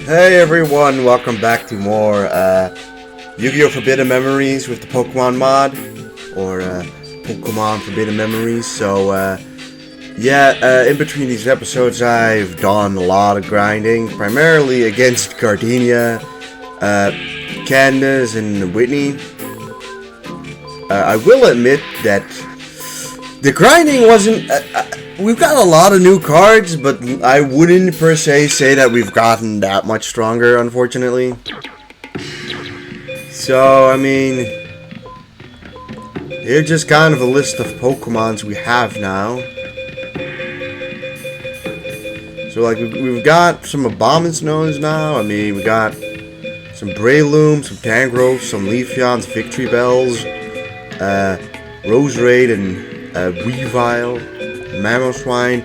Hey everyone, welcome back to more Yu-Gi-Oh! Forbidden Memories with the Pokemon mod, or Pokemon Forbidden Memories. So, in between these episodes I've done a lot of grinding, primarily against Gardenia, Candace, and Whitney. I will admit that the grinding wasn't... we've got a lot of new cards, but I wouldn't per se say that we've gotten that much stronger, unfortunately. So, I mean, here's just kind of a list of Pokemons we have now. So, like, we've got some Abomasnows now. I mean, we got some Breloom, some Tangrowth, some Leafeons, Victory Bells, Roserade, and Weavile, Mamoswine.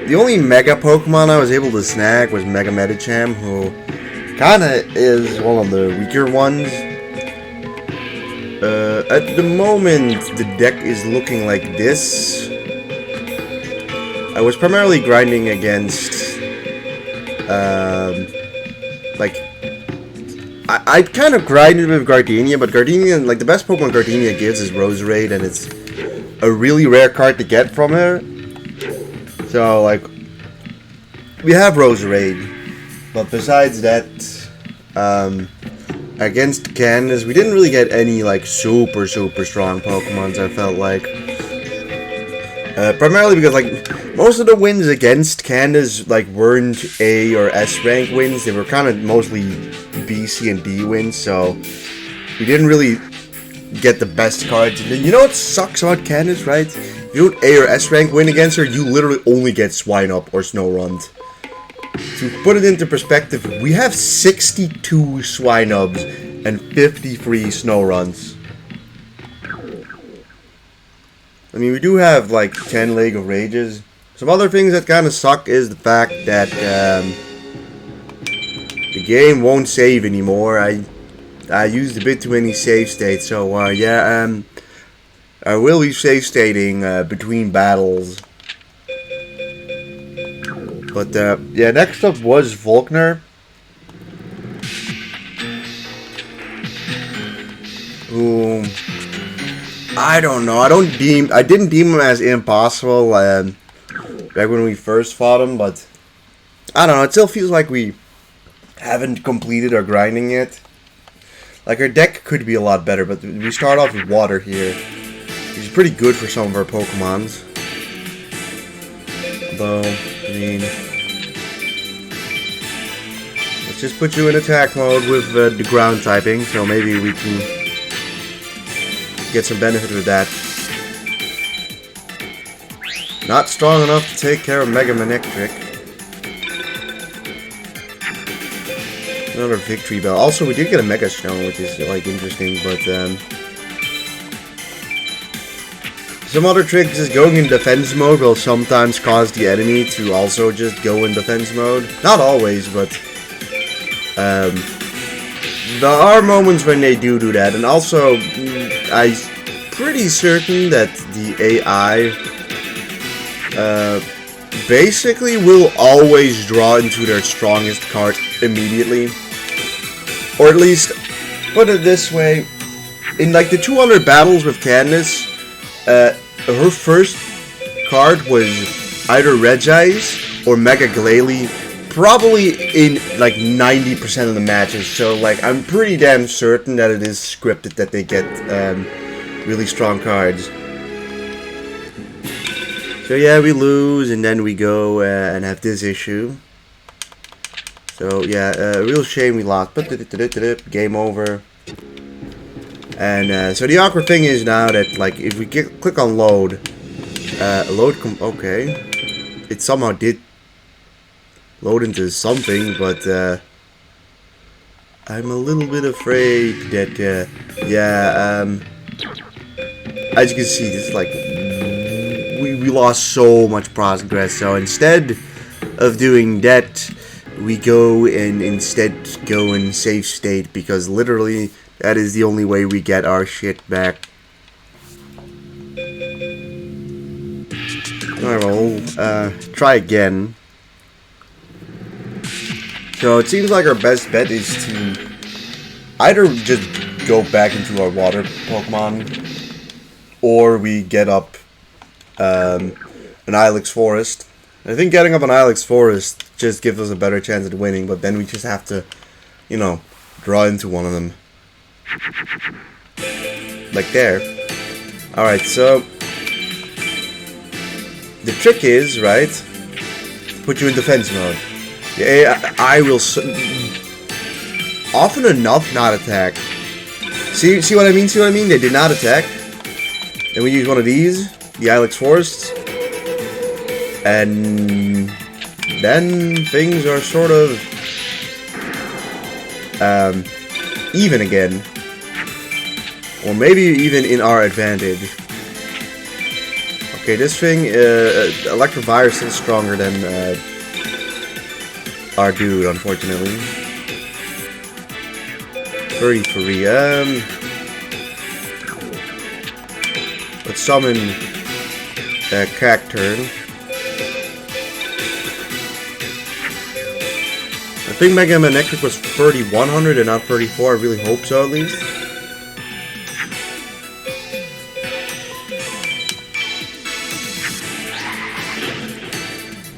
The only Mega Pokemon I was able to snag was Mega Medicham, who kinda is one of the weaker ones. At the moment, the deck is looking like this. I was primarily grinding against, I kind of grinded with Gardenia, but Gardenia, like, the best Pokemon Gardenia gives is Roserade, and it's a really rare card to get from her. So, like, we have Roserade, but besides that, against Candace, we didn't really get any, like, super strong Pokemons, I felt like. Primarily because, like, most of the wins against Candace, like, weren't A or S rank wins. They were kind of mostly B, C, and D wins, so we didn't really get the best cards. And you know what sucks about Candace, right? If you don't A or S rank win against her, you literally only get Swine-Up or Snorunt. To put it into perspective, we have 62 Swine-Ups and 53 Snowrunts. I mean, we do have, like, 10 League of Rages. Some other things that kind of suck is the fact that the game won't save anymore. I used a bit too many save states, so I will be save stating between battles. But yeah, next up was Volkner, who I don't know. I didn't deem him as impossible back when we first fought him, but I don't know. It still feels like we haven't completed our grinding yet. Like, our deck could be a lot better, but we start off with Water here. He's pretty good for some of our Pokemons. Although, I mean, let's just put you in attack mode with the ground typing, so maybe we can get some benefit with that. Not strong enough to take care of Mega Manectric. Another Victory Bell. Also, we did get a Mega Stone, which is, like, interesting, but, some other tricks is going in defense mode will sometimes cause the enemy to also just go in defense mode. Not always, but, there are moments when they do that, and also, I'm pretty certain that the AI, basically will always draw into their strongest card immediately. Or at least, put it this way, in like the 200 battles with Candace, her first card was either Regice or Mega Glalie, probably in like 90% of the matches. So, like, I'm pretty damn certain that it is scripted that they get really strong cards. So yeah, we lose, and then we go and have this issue. So yeah, real shame we lost, but game over. And so the awkward thing is now that, like, if we click on load, okay, it somehow did load into something, but I'm a little bit afraid that as you can see, this, like, we lost so much progress. So instead of doing that, we go and instead go in safe state, because literally that is the only way we get our shit back. Alright, we'll try again. So it seems like our best bet is to either just go back into our water Pokemon, or we get up an Ilex Forest. I think getting up an Ilex Forest just gives us a better chance at winning, but then we just have to, you know, draw into one of them. Like there. Alright, so the trick is, right, put you in defense mode. Yeah, I will often enough not attack. See what I mean? See what I mean? They did not attack. Then we use one of these, the Ilex Forests, and then things are sort of even again, or maybe even in our advantage. Okay, this thing, Electivire is stronger than our dude, unfortunately. 33. Let's summon Cacturn. I think Mega Manectric was 3100 and not 34. I really hope so, at least.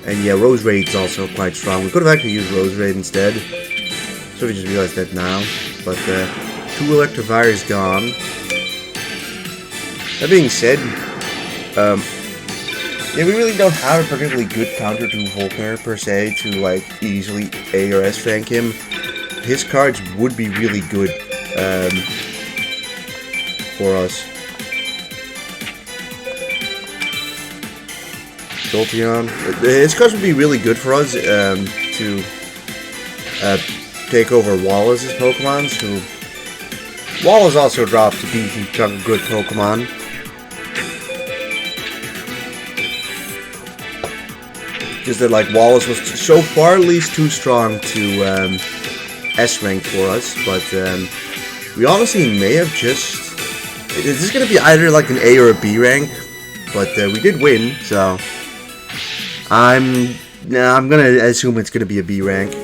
And yeah, Rose Raid's also quite strong. We could have actually used Rose Raid instead. So we just realized that now. But 2 Electivire is gone. That being said, yeah, we really don't have a particularly good counter to Volkner per se to like easily A or S rank him. His cards would be really good for us. Jolteon. His cards would be really good for us to take over Wallace's Pokemon. So Wallace also dropped a decent chunk of good Pokemon. Just that like Wallace was so far at least too strong to S rank for us, but we honestly may have just. This is gonna be either like an A or a B rank, but we did win, so. I'm gonna assume it's gonna be a B rank.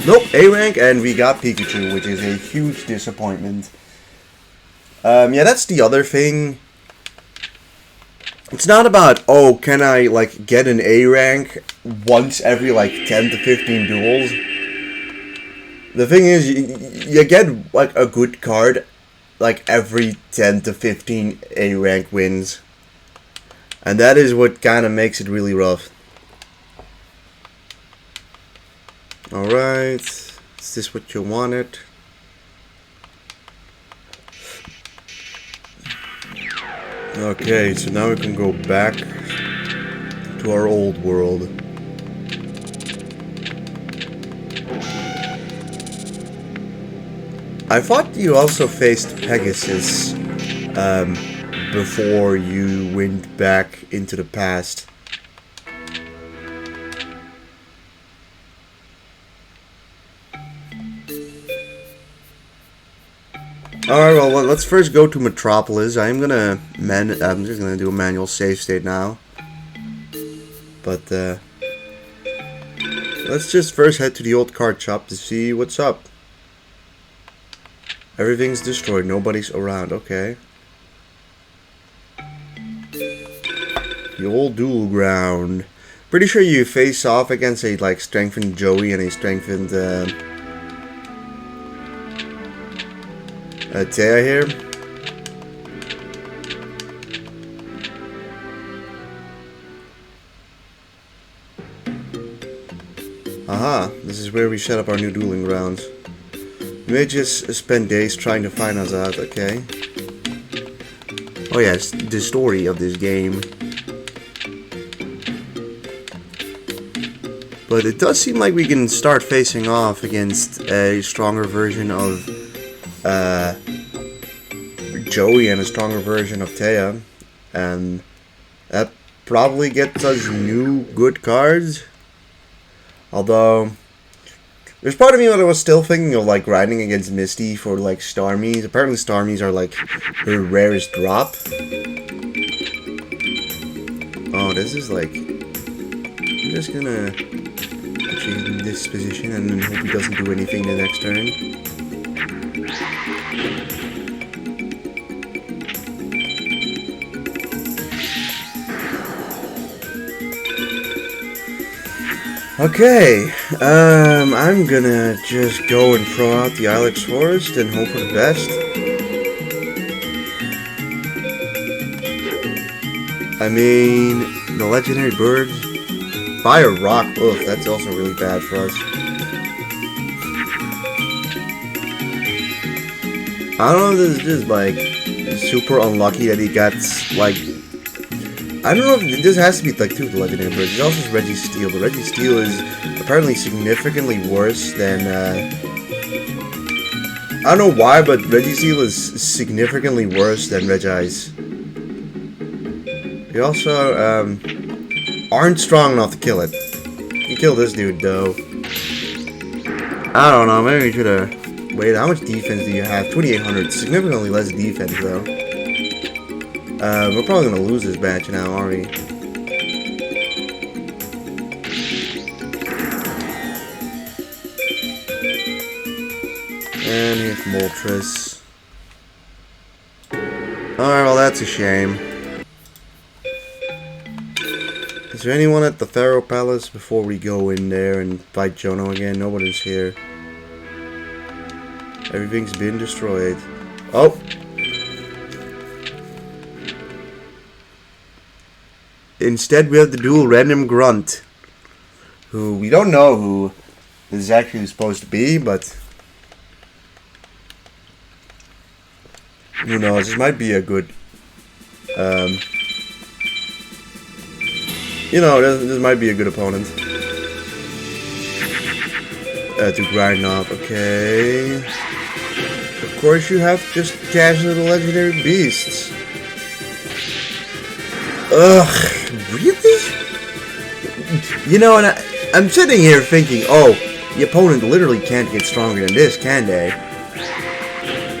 Nope, A rank, and we got Pikachu, which is a huge disappointment. Yeah, that's the other thing. It's not about, oh, can I like get an A rank once every like 10 to 15 duels. The thing is, you get like a good card like every 10 to 15 A rank wins. And that is what kind of makes it really rough. Alright, is this what you wanted? Okay, so now we can go back to our old world. I thought you also faced Pegasus before you went back into the past. Alright, well, let's first go to Metropolis. I'm just gonna do a manual save state now. But, let's just first head to the old card shop to see what's up. Everything's destroyed, nobody's around, okay. The old duel ground. Pretty sure you face off against a, like, strengthened Joey and a strengthened, Thea here. Aha, this is where we set up our new dueling grounds. We may just spend days trying to find us out, okay? Oh yeah, it's the story of this game. But it does seem like we can start facing off against a stronger version of Joey and a stronger version of Thea, and that probably gets us new good cards. Although there's part of me that was still thinking of like grinding against Misty for like Starmies. Apparently Starmies are like her rarest drop. Oh, this is like I'm just gonna put you in this position and then hope he doesn't do anything the next turn. Okay, I'm gonna just go and throw out the Ilex Forest and hope for the best. I mean, the legendary bird, fire rock, ugh, that's also really bad for us. I don't know if this is just, like, super unlucky that he got, like, I don't know if this has to be like two of the legendary birds. It also has Registeel, but Registeel is apparently significantly worse than I don't know why, but Registeel is significantly worse than Regice. We also aren't strong enough to kill it. You kill this dude though. I don't know, maybe we should have waited. How much defense do you have? 2800, significantly less defense though. We're probably gonna lose this match now, aren't we? And here's Moltres. Alright, well that's a shame. Is there anyone at the Pharaoh Palace before we go in there and fight Jono again? Nobody's here. Everything's been destroyed. Oh! Instead, we have the dual random grunt, who we don't know who this is actually supposed to be, but who knows? This might be a good, you know, this might be a good opponent to grind up. Okay, of course you have to just cash the legendary beasts. Ugh. Really? You know, and I'm sitting here thinking, oh, the opponent literally can't get stronger than this, can they?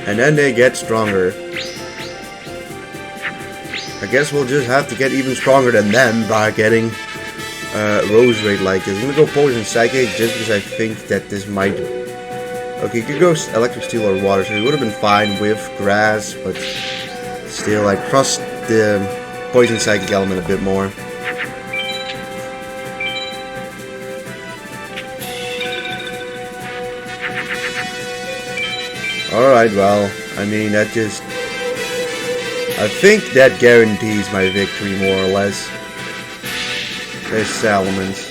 And then they get stronger. I guess we'll just have to get even stronger than them by getting Rose Raid like this. I'm gonna go Poison Psychic just because I think that this might... Okay, you could go Electric Steel or Water, so it would have been fine with Grass, but still, I trust the Poison Psychic element a bit more. Alright, well, I mean, that just... I think that guarantees my victory, more or less. There's Salamence.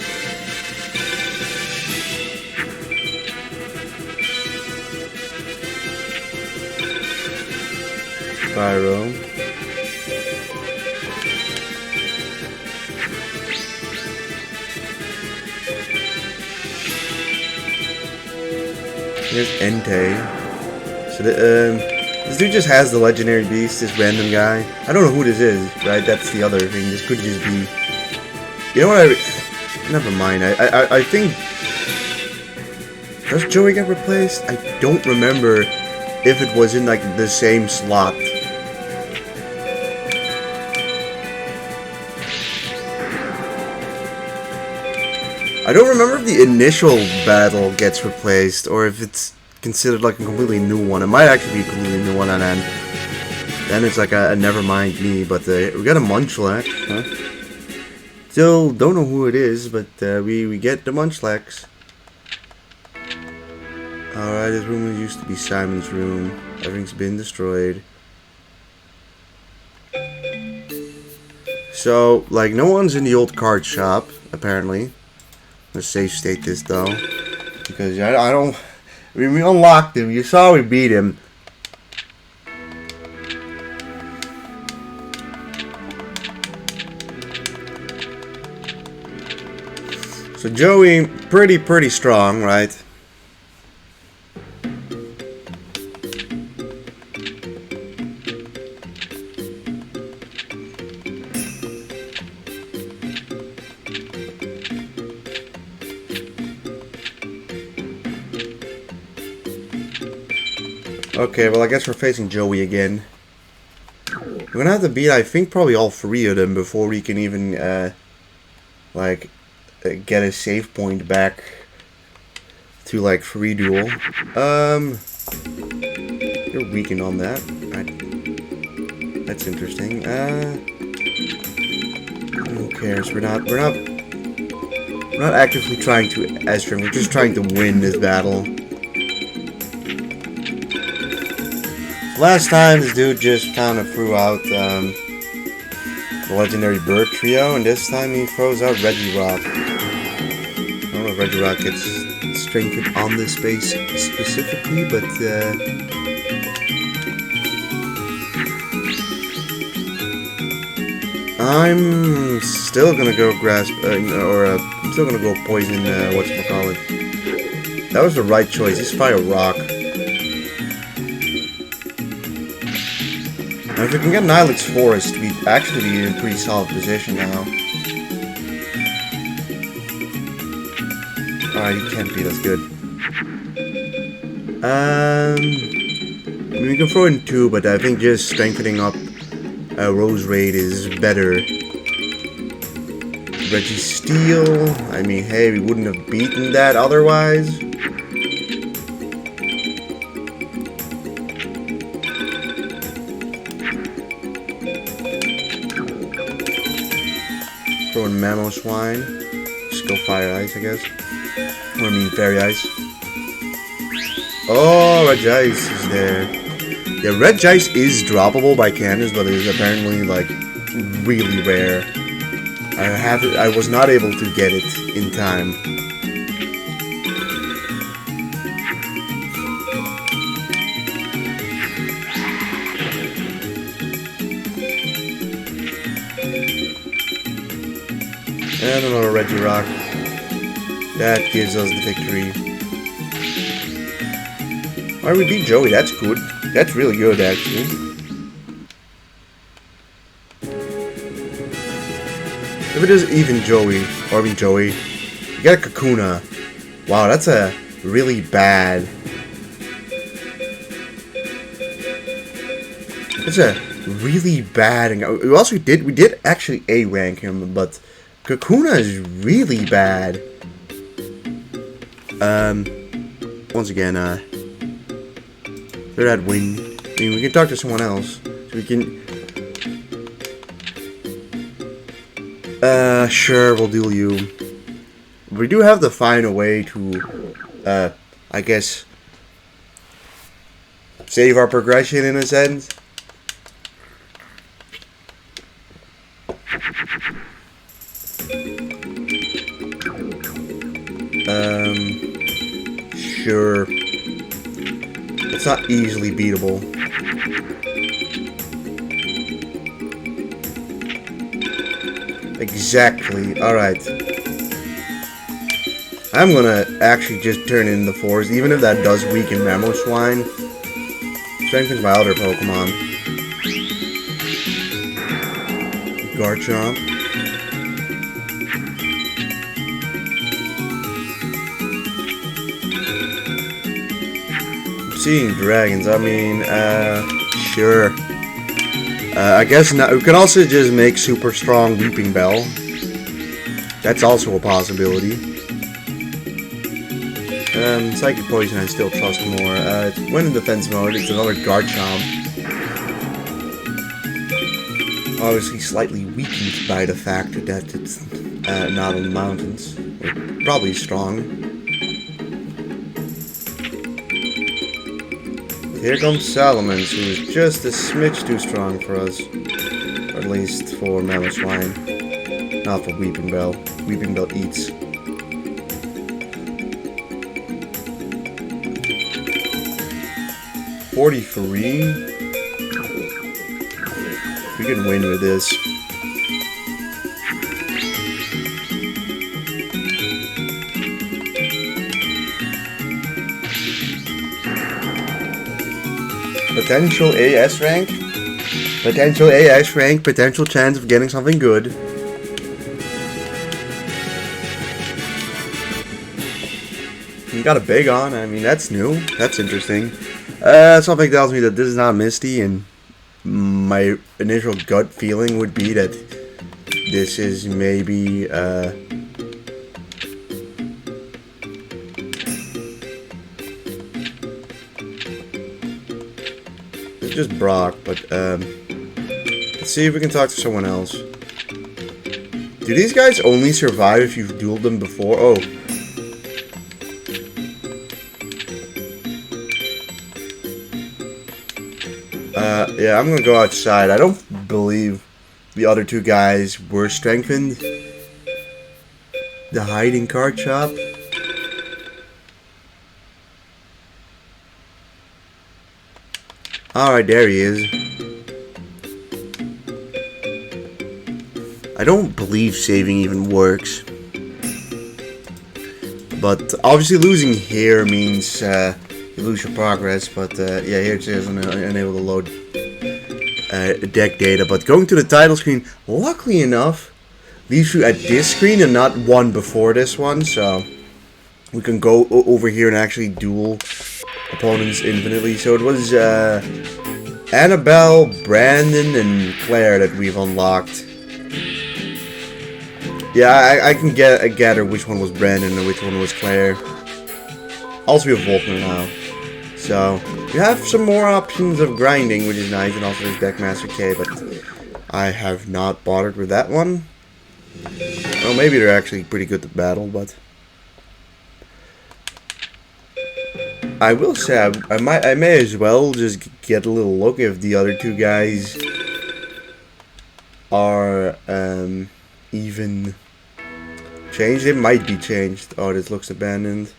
Pyro. Here's Entei. So this dude just has the legendary beast, this random guy. I don't know who this is, right? That's the other thing. This could just be... You know what, never mind. I think... Does Joey get replaced? I don't remember if it was in, like, the same slot. I don't remember if the initial battle gets replaced, or if it's considered like a completely new one. It might actually be a completely new one, and then it's like a never mind me. But we got a Munchlax, huh? Still don't know who it is, but we get the Munchlax. Alright, this room used to be Simon's room. Everything's been destroyed. So, like, no one's in the old card shop, apparently. Let's save state this though, because I don't. I mean, we unlocked him. You saw we beat him. So Joey, pretty strong, right? Okay, well I guess we're facing Joey again. We're gonna have to beat, I think, probably all three of them before we can even, like, get a save point back to like free duel. You're weakened on that. That's interesting. Who cares? We're not actively trying to Esrim. We're just trying to win this battle. Last time, this dude just kind of threw out the legendary bird trio, and this time he throws out Regirock. I don't know if Regirock gets strengthened on this base specifically, but I'm still gonna go grasp, I'm still gonna go poison. Whatchamacallit. That was the right choice. He's fire rock. Now, if we can get an Ilex Forest, we'd actually be in a pretty solid position now. Alright, he can't beat us. Good. I mean, we can throw in 2, but I think just strengthening up Rose Raid is better. Registeel. I mean, hey, we wouldn't have beaten that otherwise. Throwing Mamoswine. Just go Fire Ice, I guess. Or I mean, Fairy Ice. Oh, Regice is there. Yeah, Regice is droppable by cannons, but it is apparently, like, really rare. I was not able to get it in time. And another Regirock. That gives us the victory. Alright, we beat Joey, that's good. That's really good, actually. If it is even Joey, or I mean Joey, you got a Kakuna. Wow, that's a really bad. It's a really bad. We did actually A rank him, but Kakuna is really bad. Once again, they're at win. I mean, we can talk to someone else. So we can. Sure, we'll duel you. We do have to find a way to, I guess, save our progression in a sense. Sure. It's not easily beatable. Exactly. Alright. I'm gonna actually just turn in the force, even if that does weaken Mamoswine. Strengthens my other Pokemon. Garchomp. Seeing dragons, I mean, sure. I guess not. We can also just make super strong Weeping Bell. That's also a possibility. Psychic Poison I still trust more. When in defense mode, it's another Garchomp. Obviously slightly weakened by the fact that it's not on the mountains. Probably strong. Here comes Salamence, who is just a smidge too strong for us. Or at least for Mamoswine. Not for Weeping Bell. Weeping Bell eats. $43. We can win with this. Potential AS rank. Potential AS rank. Potential chance of getting something good. You got a big on. I mean, that's new. That's interesting. Something tells me that this is not Misty, and my initial gut feeling would be that this is maybe just Brock, but let's see if we can talk to someone else. Do these guys only survive if you've dueled them before? Oh. Yeah, I'm gonna go outside. I don't believe the other two guys were strengthened. The hiding card shop. Alright, there he is. I don't believe saving even works. But obviously losing here means you lose your progress. But yeah, here it says unable to load deck data. But going to the title screen, luckily enough, leaves you at this screen and not one before this one. So we can go over here and actually duel opponents infinitely. So it was Annabelle, Brandon, and Claire that we've unlocked. Yeah, I can gather which one was Brandon and which one was Claire. Also, we have Volkner now. So, you have some more options of grinding, which is nice, and also there's Deckmaster K, but I have not bothered with that one. Well, maybe they're actually pretty good at battle, but I will say I may as well just get a little look if the other two guys are even changed. It might be changed. Oh, this looks abandoned.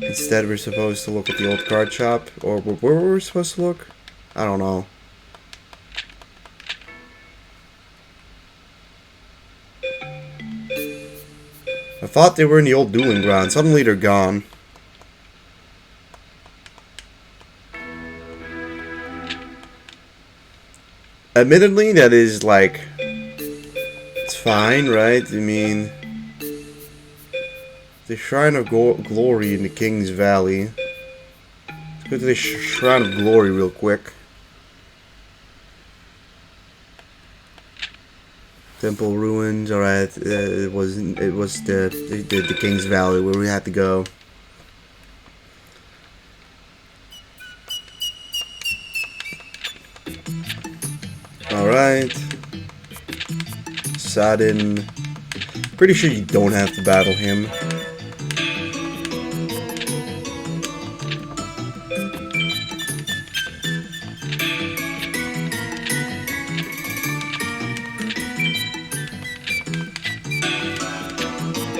Instead, we're supposed to look at the old card shop, or where were we supposed to look? I don't know. I thought they were in the old dueling ground. Suddenly they're gone. Admittedly, that is like, it's fine, right? I mean, the Shrine of Glory in the King's Valley. Let's go to the Shrine of Glory real quick. Temple ruins. All right, it was the King's Valley where we had to go. All right, Sadin. Pretty sure you don't have to battle him.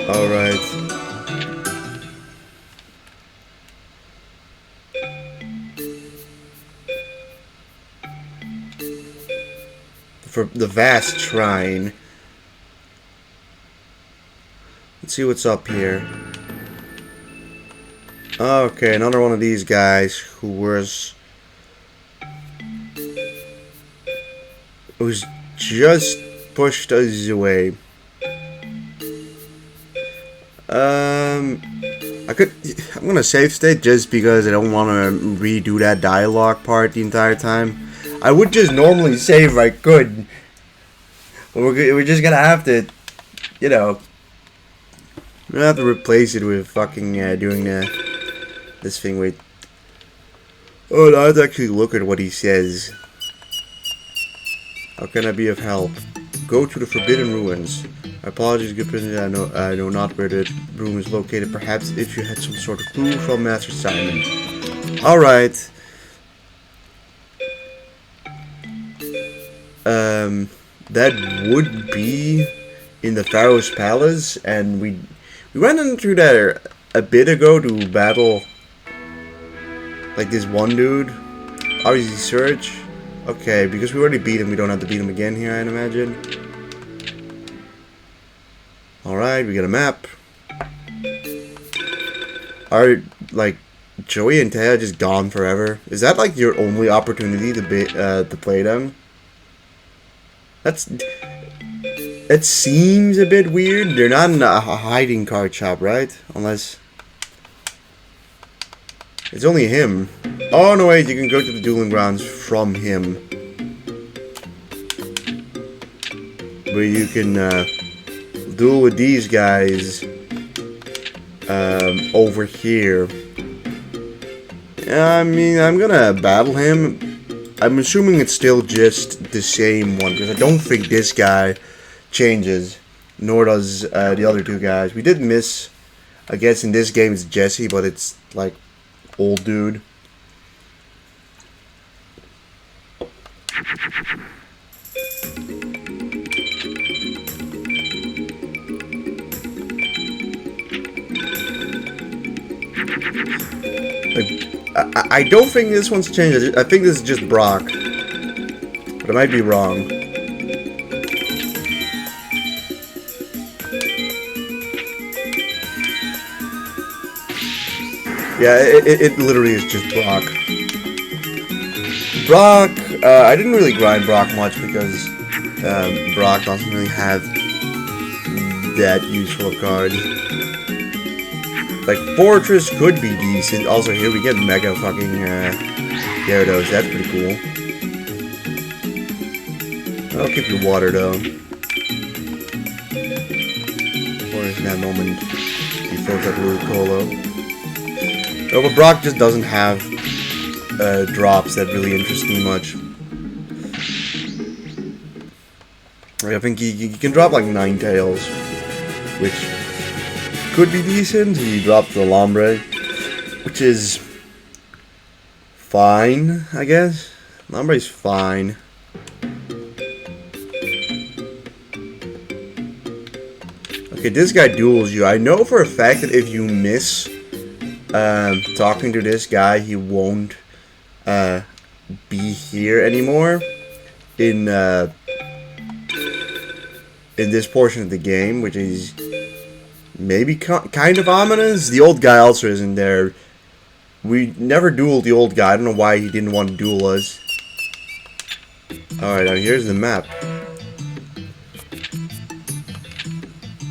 All right. For the vast shrine. Let's see what's up here. Okay, another one of these guys who's just pushed us away. I'm gonna save state just because I don't want to redo that dialogue part the entire time. I would just normally save if I could. But we're just gonna have to, you know, we're gonna have to replace it with fucking doing this thing with. Oh, no, I have to actually look at what he says. How can I be of help? Go to the Forbidden Ruins. Apologies, good prisoner. I know not where the room is located. Perhaps if you had some sort of clue from Master Simon. All right. That would be in the Pharaoh's Palace, and we went into there a bit ago to battle like this one dude. Obviously, search. Okay, because we already beat him, we don't have to beat him again here, I'd imagine. Alright, we got a map. Are, like, Joey and Taya just gone forever? Is that, like, your only opportunity to play them? It seems a bit weird. They're not in a hiding card shop, right? Unless it's only him. Oh, no, wait, you can go to the dueling grounds from him. Where you can, duel with these guys over here. I mean, I'm gonna battle him. I'm assuming it's still just the same one, because I don't think this guy changes, nor does the other two guys. We did miss, I guess in this game it's Jesse, but it's like old dude. I don't think this one's changed. I think this is just Brock, but I might be wrong. Yeah, it literally is just Brock. Brock, I didn't really grind Brock much because Brock doesn't really have that useful of cards. Like, Fortress could be decent. Also, here we get Mega fucking Gyarados. That's pretty cool. I'll keep your water, though. Or in that moment, he fills up Ludicolo. Oh, but Brock just doesn't have drops that really interest me much. I think he can drop like Ninetales, which could be decent. He dropped the Lombre, which is fine, I guess. Lombre's fine. Okay, this guy duels you. I know for a fact that if you miss talking to this guy, he won't be here anymore in this portion of the game, which is maybe kind of ominous. The old guy also isn't there. We never dueled the old guy. I don't know why he didn't want to duel us. Alright, now here's the map.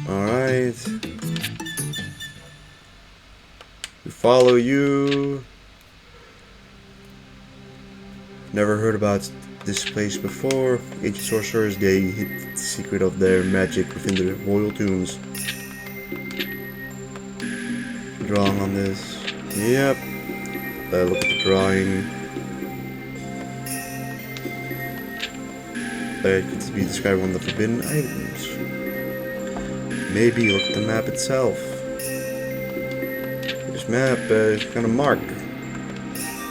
Alright. We follow you. Never heard about this place before. Ancient sorcerers, they hid the secret of their magic within the royal tombs. Drawing on this. Yep. Look at the drawing. It could be described one of the forbidden items. Maybe look at the map itself. This map is kind of marked.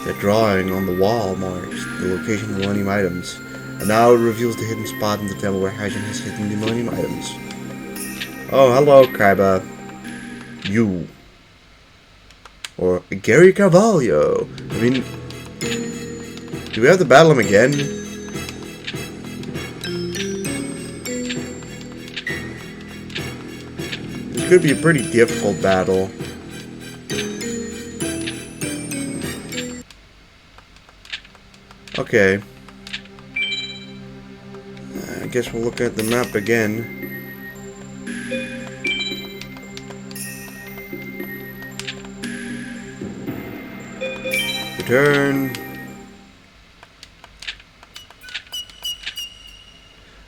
That drawing on the wall marks the location of the Millennium items. And now it reveals the hidden spot in the temple where Hydron has hidden the Millennium items. Oh, hello, Kaiba. You. Or Gary Carvalho. I mean, do we have to battle him again? This could be a pretty difficult battle. Okay. I guess we'll look at the map again. Return.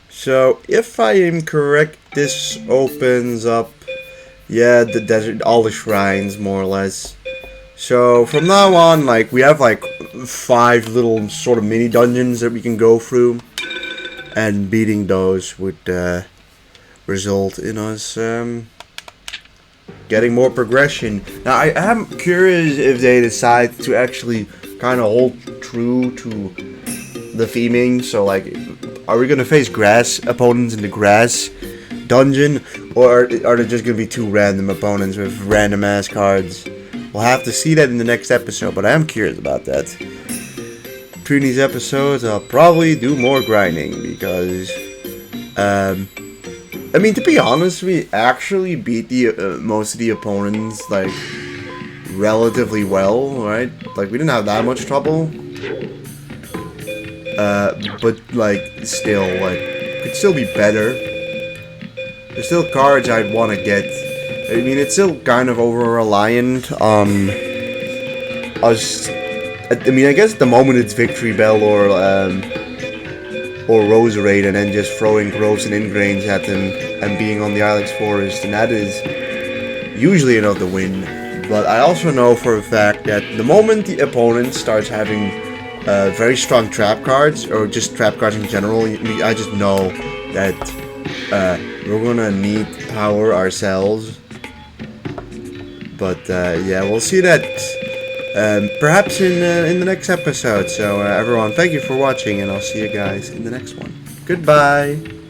So, if I am correct, this opens up, yeah, the desert, all the shrines, more or less. So, from now on, like, we have, like, 5 little sort of mini dungeons that we can go through. And beating those would, result in us, getting more progression. Now, I am curious if they decide to actually kind of hold true to the theming. So, like, are we going to face grass opponents in the grass dungeon? Or are there just going to be 2 random opponents with random ass cards? We'll have to see that in the next episode, but I am curious about that. Between these episodes, I'll probably do more grinding because, I mean, to be honest, we actually beat the most of the opponents, like, relatively well, right? Like, we didn't have that much trouble. But, like, still, like, could still be better. There's still cards I'd want to get. I mean, it's still kind of over-reliant on us. I mean, I guess at the moment it's Victory Bell or Roserade, and then just throwing growths and ingrains at them and being on the Ilex Forest, and that is usually enough to win. But I also know for a fact that the moment the opponent starts having very strong trap cards, or just trap cards in general, I just know that we're gonna need power ourselves. But yeah, we'll see that perhaps in the next episode. So everyone, thank you for watching, and I'll see you guys in the next one. Goodbye.